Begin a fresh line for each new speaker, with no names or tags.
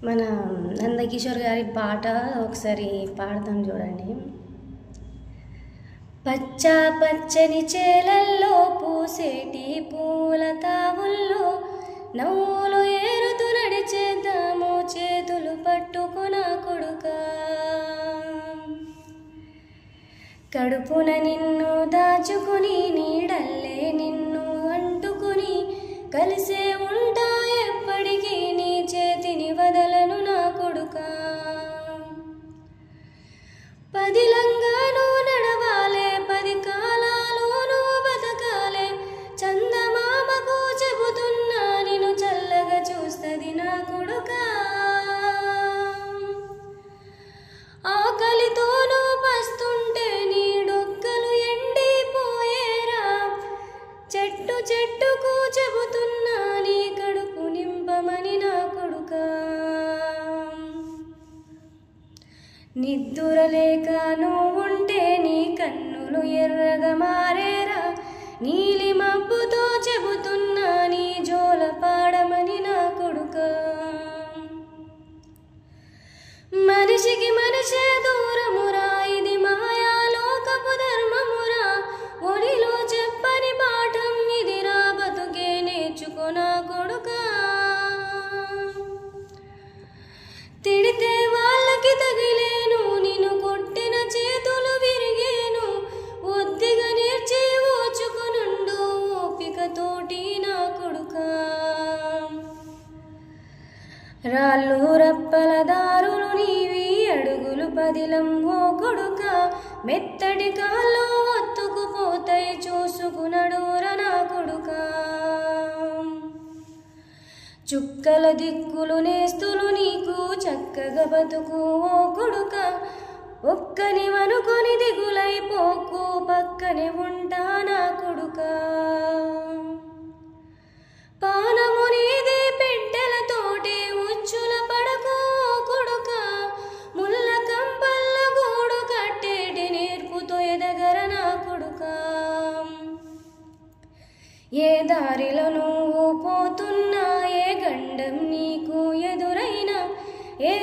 మన నందకిషోర్ గారి పాట ఒకసారి పాడతాం చూడండి. పచ్చ పచ్చని చేలల్లో పూసేటి పూల తావుల్లో నవ్వులు ఏరుతూ నడిచేద్దాము చేతులు పట్టుకున కొడుకా. కడుపున నిన్ను దాచుకుని నీడల్లే నిన్ను అంటుకుని కలిసే ఉంటా ఎప్పటికీ నీ చేతిని వదలను నా కొడుకా. పదిలంగాను నడవాలే 10 కాలాలు బతకాలే చందమామకు చెబుతున్నా నిన్ను చల్లగా చూస్తది నా కొడుకా. ఆకలితోనూ పస్తుంటే నీ డొక్కలు ఎండిపోయేరా చెట్టు చెట్టుకు చెబుతున్నా నీ కడుపు నింపమని నా కొడుకా. నిద్దురలేక నువ్వుంటే నీ కన్నులు ఎర్రగా మారేరా నీలి మబ్బుతో చెబుతున్నా నీ జోల పాడమని నా కొడుకా. మనిషికి మనిషే దూరమురా ఇది మాయాలోకపు ధర్మమురా ఒడిలో చెప్పని పాఠం ఇదిరా బతుకే నేర్చుకో నా కొడుకా. తిడితే వాళ్ళకి తగిలేను నిన్ను కొట్టిన చేతులు విరిగేను ఒద్దిగా నేర్చి ఓచుకునుండు ఓపికతోటి నా కొడుకా. రాళ్ళు రప్పల దారులు నీవి అడుగులు పదిలం ఓ కొడుకా మెత్తడి కాళ్ళు ఒత్తుకుపోతాయి చూసుకునడూర నా కొడుకా. చుక్కల దిక్కులు నేస్తులు నీకు చక్కగా బతుకు ఓ కొడుకా ఒక్కని వనుకొని దిగులైపోకు పక్కనే ఉంటా నా కొడుకా. పానము నీది పెట్టెలతోటి ఉచ్చుల పడకు కొడుకా ముళ్ళ కంపల్ల గూడు కట్టేటి నేర్పుతో ఎదగర నా కొడుకా. ఏ దారిలో నువ్వు పోతున్నా ఏ గండం నీకు ఎదురైనా ఏ